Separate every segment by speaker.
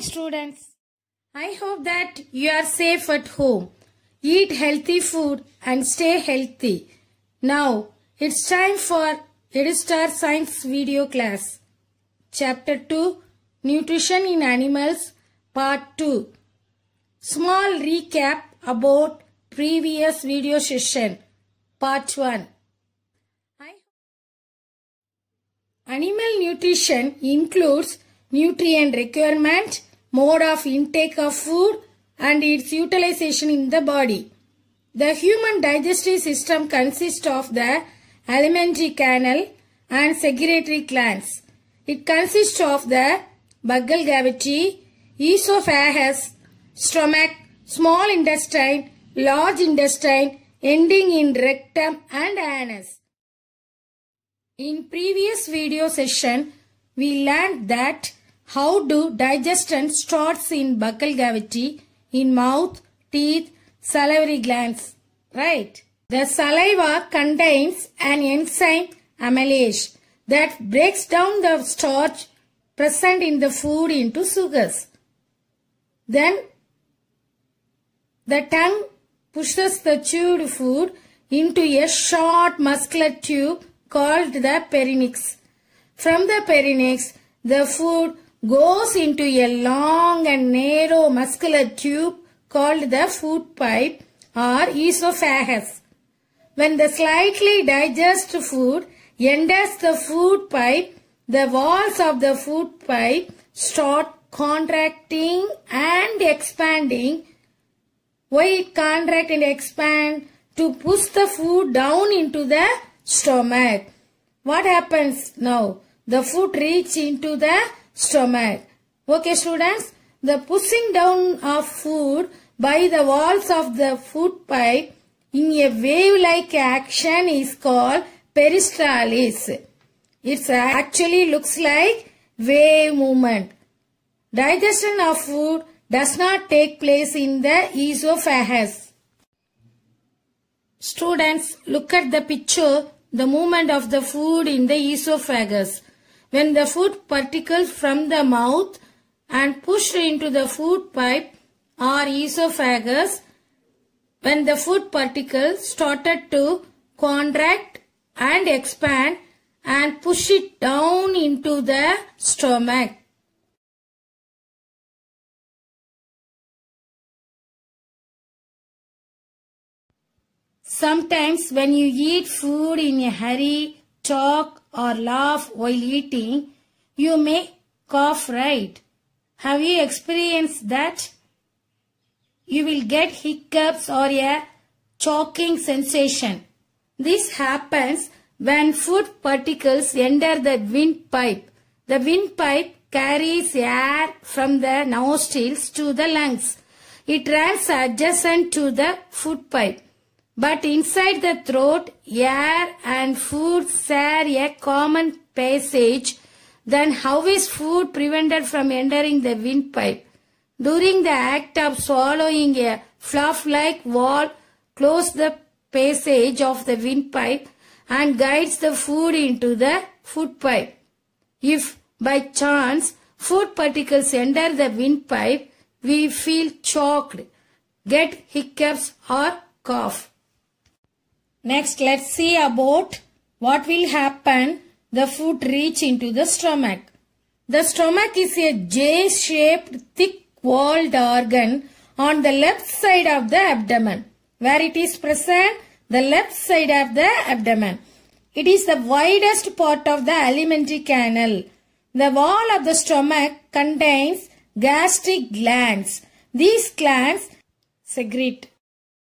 Speaker 1: morning, students. I hope that you are safe at home. Eat healthy food and stay healthy. Now, it's time for Edistar Science video class. Chapter 2, Nutrition in Animals, Part 2. Small recap about previous video session, Part 1. Animal nutrition includes nutrient requirement, mode of intake of food, and its utilization in the body. The human digestive system consists of the alimentary canal and secretory glands. It consists of the buccal cavity, esophagus, stomach, small intestine, large intestine, ending in rectum and anus. In previous video session, we learned that how do digestion starts in buccal cavity, in mouth, teeth, salivary glands, right? The saliva contains an enzyme amylase that breaks down the starch present in the food into sugars. Then the tongue pushes the chewed food into a short muscular tube called the pharynx. From the pharynx, the food goes into a long and narrow muscular tube called the food pipe or esophagus. When the slightly digested food enters the food pipe, the walls of the food pipe start contracting and expanding. Why it contract and expand? To push the food down into the stomach. What happens now? The food reaches into the stomach. Okay, students, the pushing down of food by the walls of the food pipe in a wave-like action is called peristalsis. It actually looks like wave movement. Digestion of food does not take place in the esophagus. Students, look at the picture, the movement of the food in the esophagus. When the food particles from the mouth and pushed into the food pipe or esophagus, when the food particles started to contract and expand and push it down into the stomach. Sometimes when you eat food in a hurry, talk or laugh while eating, you may cough, right? Have you experienced that? You will get hiccups or a choking sensation. This happens when food particles enter the windpipe. The windpipe carries air from the nostrils to the lungs. It runs adjacent to the food pipe. But inside the throat, air and food share a common passage. Then how is food prevented from entering the windpipe? During the act of swallowing, a fluff-like wall closes the passage of the windpipe and guides the food into the food pipe. If by chance food particles enter the windpipe, we feel choked, get hiccups or cough. Next, let's see about what will happen the food reach into the stomach. The stomach is a J-shaped, thick-walled organ on the left side of the abdomen. Where it is present? The left side of the abdomen. It is the widest part of the alimentary canal. The wall of the stomach contains gastric glands. These glands secrete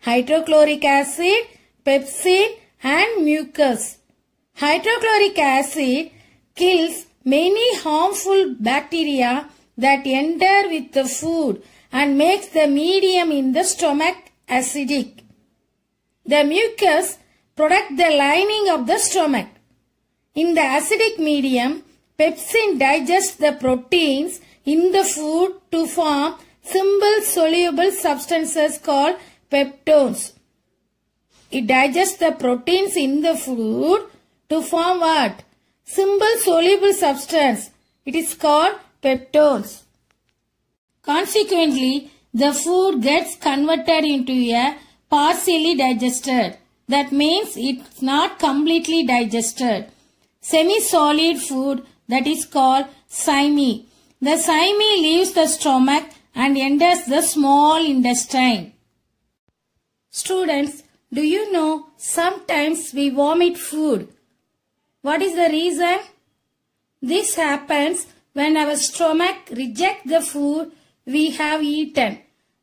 Speaker 1: hydrochloric acid, pepsin and mucus. Hydrochloric acid kills many harmful bacteria that enter with the food and makes the medium in the stomach acidic. The mucus protects the lining of the stomach. In the acidic medium, pepsin digests the proteins in the food to form simple soluble substances called peptones. It digests the proteins in the food to form what? Simple soluble substance. It is called peptones. Consequently, the food gets converted into a partially digested. That means it's not completely digested. Semi-solid food that is called chyme. The chyme leaves the stomach and enters the small intestine. Students, do you know sometimes we vomit food? What is the reason? This happens when our stomach rejects the food we have eaten.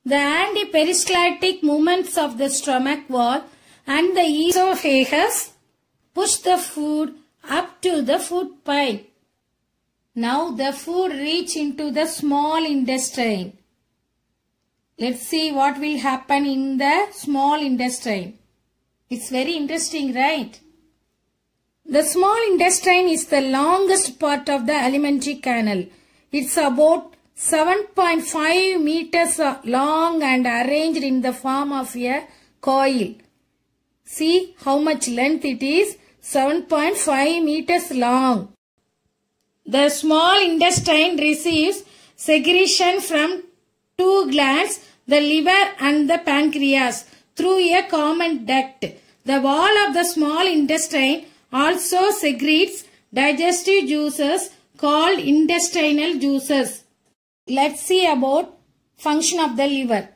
Speaker 1: The anti-peristaltic movements of the stomach wall and the esophagus push the food up to the food pipe. Now the food reaches into the small intestine. Let's see what will happen in the small intestine. It's very interesting, right? The small intestine is the longest part of the alimentary canal. It's about 7.5 meters long and arranged in the form of a coil. See how much length it is, 7.5 meters long. The small intestine receives secretion from two glands, the liver and the pancreas, through a common duct. The wall of the small intestine also secretes digestive juices called intestinal juices. Let's see about function of the liver.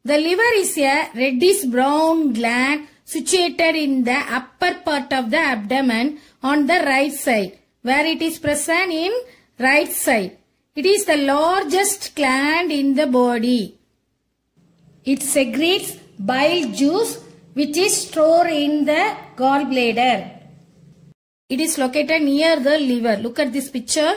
Speaker 1: The liver is a reddish brown gland situated in the upper part of the abdomen on the right side, where it is present in right side. It is the largest gland in the body. It secretes bile juice which is stored in the gallbladder. It is located near the liver. Look at this picture.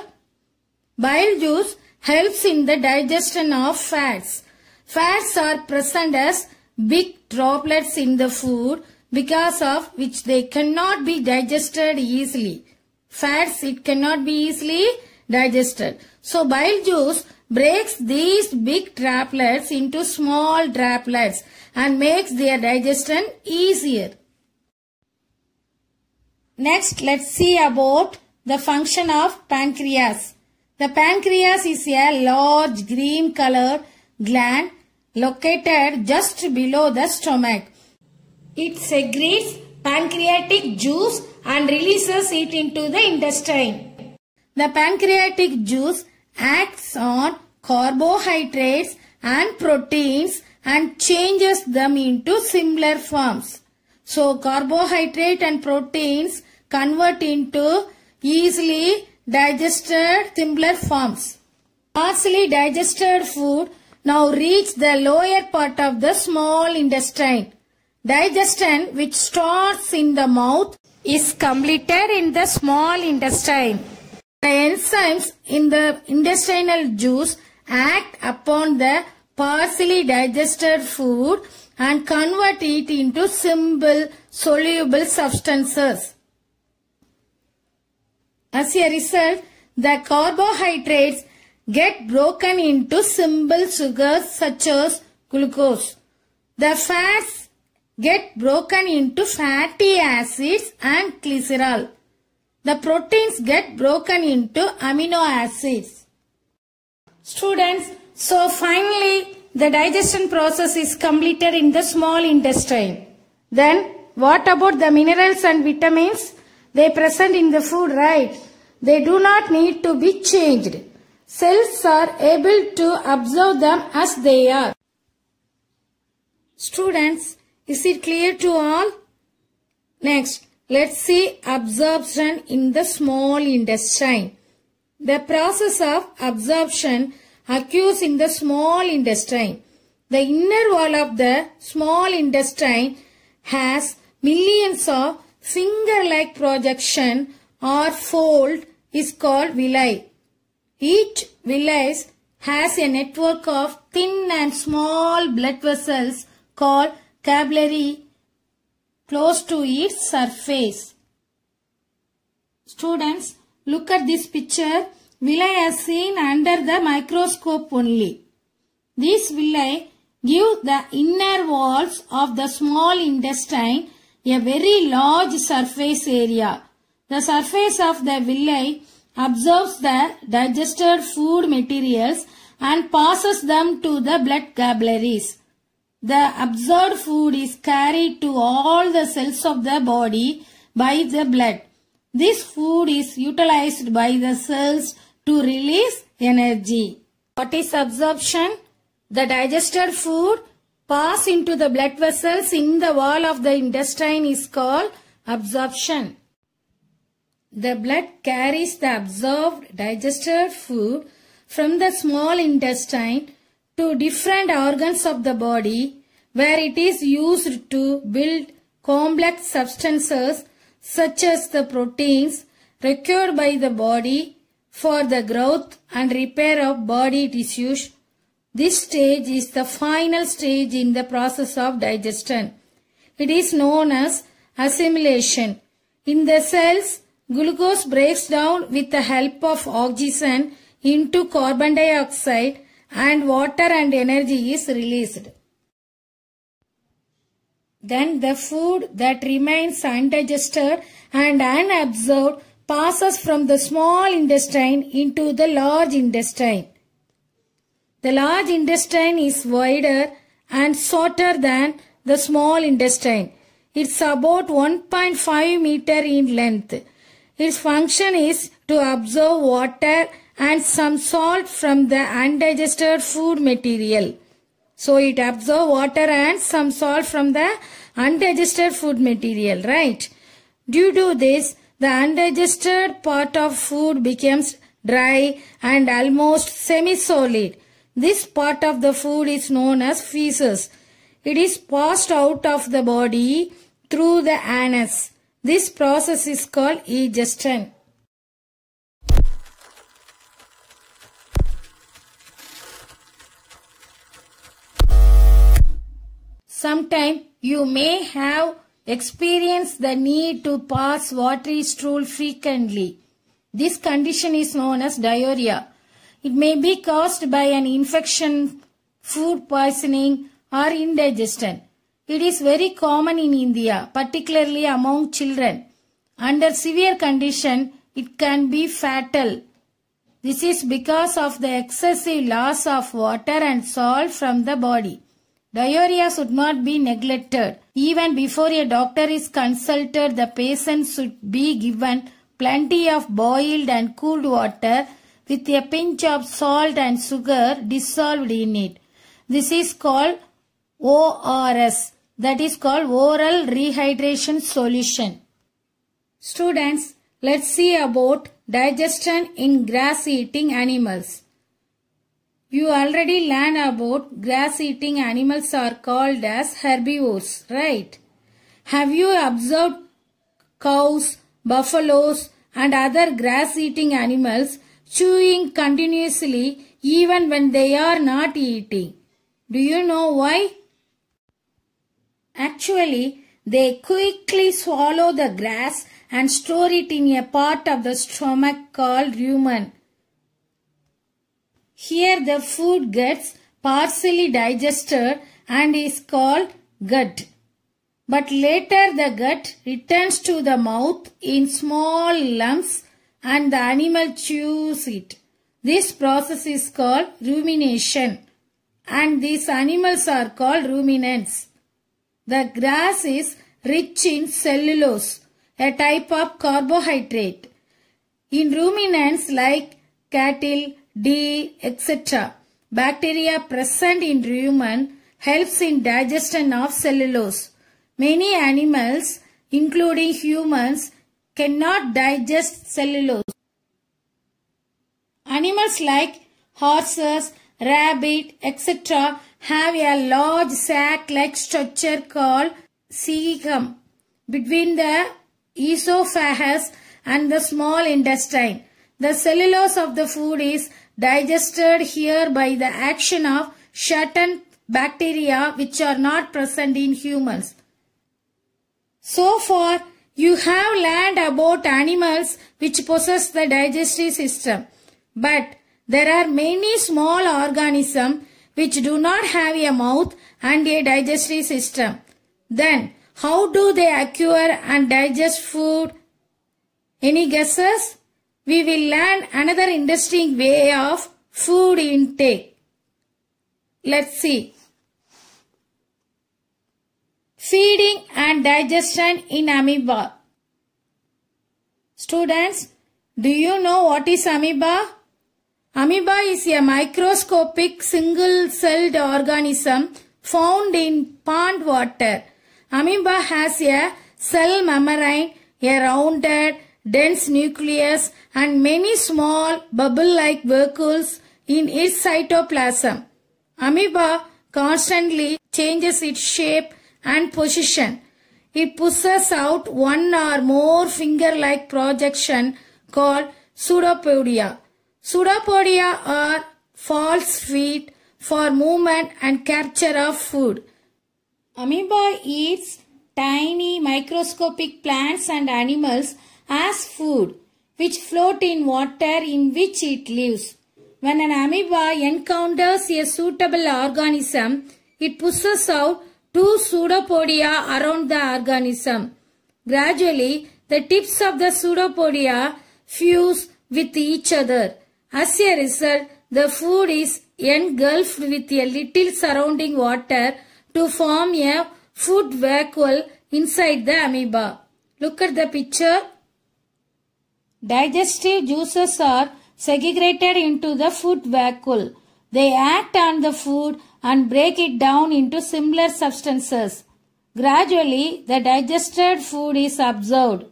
Speaker 1: Bile juice helps in the digestion of fats. Fats are present as big droplets in the food because of which they cannot be digested easily. Fats, it cannot be easily digested. So bile juice breaks these big droplets into small droplets and makes their digestion easier. Next, let's see about the function of pancreas. The pancreas is a large green colored gland located just below the stomach. It secretes pancreatic juice and releases it into the intestine. The pancreatic juice acts on carbohydrates and proteins and changes them into simpler forms. So carbohydrate and proteins convert into easily digested simpler forms. Partially digested food now reach the lower part of the small intestine. Digestion, which starts in the mouth, is completed in the small intestine. The enzymes in the intestinal juice act upon the partially digested food and convert it into simple soluble substances. As a result, the carbohydrates get broken into simple sugars such as glucose. The fats get broken into fatty acids and glycerol. The proteins get broken into amino acids. Students, so finally the digestion process is completed in the small intestine. Then what about the minerals and vitamins? They present in the food, right? They do not need to be changed. Cells are able to absorb them as they are. Students, is it clear to all? Next, let's see absorption in the small intestine. The process of absorption occurs in the small intestine. The inner wall of the small intestine has millions of finger-like projection or fold is called villi. Each villi has a network of thin and small blood vessels called capillary close to its surface. Students, look at this picture. Villi are seen under the microscope only. These villi give the inner walls of the small intestine a very large surface area. The surface of the villi absorbs the digested food materials and passes them to the blood capillaries. The absorbed food is carried to all the cells of the body by the blood. This food is utilized by the cells to release energy. What is absorption? The digested food pass into the blood vessels in the wall of the intestine is called absorption. The blood carries the absorbed digested food from the small intestine to different organs of the body where it is used to build complex substances such as the proteins required by the body for the growth and repair of body tissues. This stage is the final stage in the process of digestion. It is known as assimilation. In the cells, glucose breaks down with the help of oxygen into carbon dioxide and water and energy is released. Then the food that remains undigested and unabsorbed passes from the small intestine into the large intestine. The large intestine is wider and shorter than the small intestine. It's about 1.5 meter in length. Its function is to absorb water and some salt from the undigested food material. So it absorbs water and some salt from the undigested food material, right? Due to this, the undigested part of food becomes dry and almost semi-solid. This part of the food is known as feces. It is passed out of the body through the anus. This process is called egestion. Sometimes you may have experienced the need to pass watery stool frequently. This condition is known as diarrhea. It may be caused by an infection, food poisoning, or indigestion. It is very common in India, particularly among children. Under severe condition, it can be fatal. This is because of the excessive loss of water and salt from the body. Diarrhea should not be neglected. Even before a doctor is consulted, the patient should be given plenty of boiled and cooled water with a pinch of salt and sugar dissolved in it. This is called ORS, that is called oral rehydration solution. Students, let's see about digestion in grass-eating animals. You already learned about grass-eating animals are called as herbivores, right? Have you observed cows, buffaloes and other grass-eating animals chewing continuously even when they are not eating? Do you know why? Actually, they quickly swallow the grass and store it in a part of the stomach called rumen. Here the food gets partially digested and is called gut. But later the gut returns to the mouth in small lumps and the animal chews it. This process is called rumination and these animals are called ruminants. The grass is rich in cellulose, a type of carbohydrate. In ruminants like cattle, deer, etc., bacteria present in rumen helps in digestion of cellulose. Many animals, including humans, cannot digest cellulose. Animals like horses, rabbit, etc. have a large sac-like structure called cecum between the esophagus and the small intestine. The cellulose of the food is digested here by the action of certain bacteria which are not present in humans. So far, you have learned about animals which possess the digestive system. But there are many small organisms which do not have a mouth and a digestive system. Then, how do they acquire and digest food? Any guesses? We will learn another interesting way of food intake. Let's see. Feeding and digestion in amoeba. Students, do you know what is amoeba? Amoeba is a microscopic single-celled organism found in pond water. Amoeba has a cell membrane, a rounded, dense nucleus and many small bubble-like vacuoles in its cytoplasm. Amoeba constantly changes its shape and position. It pushes out one or more finger-like projection called pseudopodia. Pseudopodia are false feet for movement and capture of food. Amoeba eats tiny microscopic plants and animals as food, which float in water in which it lives. When an amoeba encounters a suitable organism, it pushes out two pseudopodia around the organism. Gradually, the tips of the pseudopodia fuse with each other. As a result, the food is engulfed with a little surrounding water to form a food vacuole inside the amoeba. Look at the picture. Digestive juices are segregated into the food vacuole. They act on the food and break it down into similar substances. Gradually, the digested food is absorbed.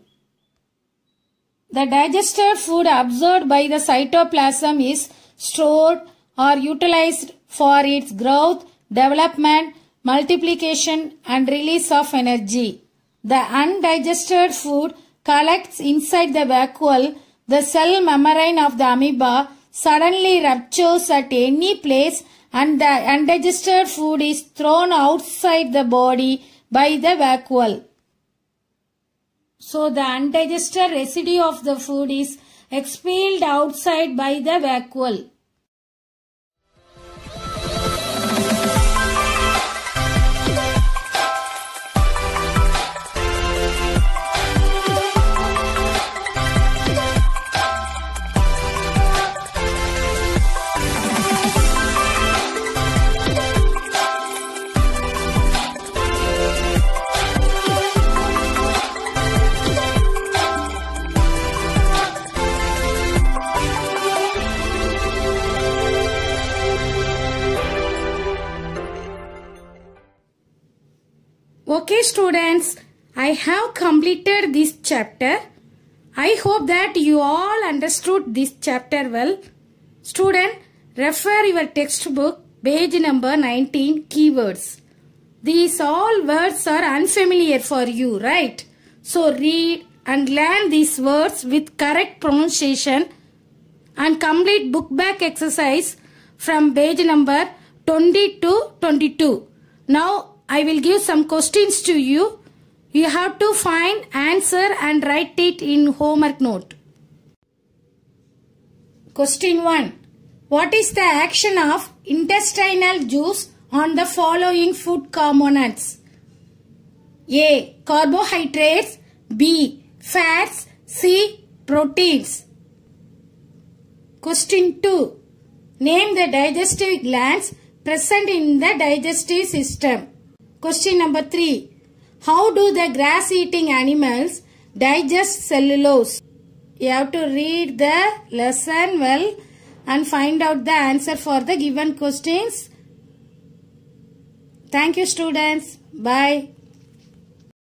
Speaker 1: The digested food absorbed by the cytoplasm is stored or utilized for its growth, development, multiplication and release of energy. The undigested food collects inside the vacuole. The cell membrane of the amoeba suddenly ruptures at any place and the undigested food is thrown outside the body by the vacuole. So the undigested residue of the food is expelled outside by the vacuole. Okay students, I have completed this chapter. I hope that you all understood this chapter well. Student, refer your textbook, page number 19, keywords. These all words are unfamiliar for you, right? So read and learn these words with correct pronunciation and complete book back exercise from page number 20 to 22. Now, I will give some questions to you. You have to find answer and write it in homework note. Question 1. What is the action of intestinal juice on the following food components? A. Carbohydrates. B. Fats. C. Proteins. Question 2. Name the digestive glands present in the digestive system. Question number 3. How do the grass-eating animals digest cellulose? You have to read the lesson well and find out the answer for the given questions. Thank you students. Bye.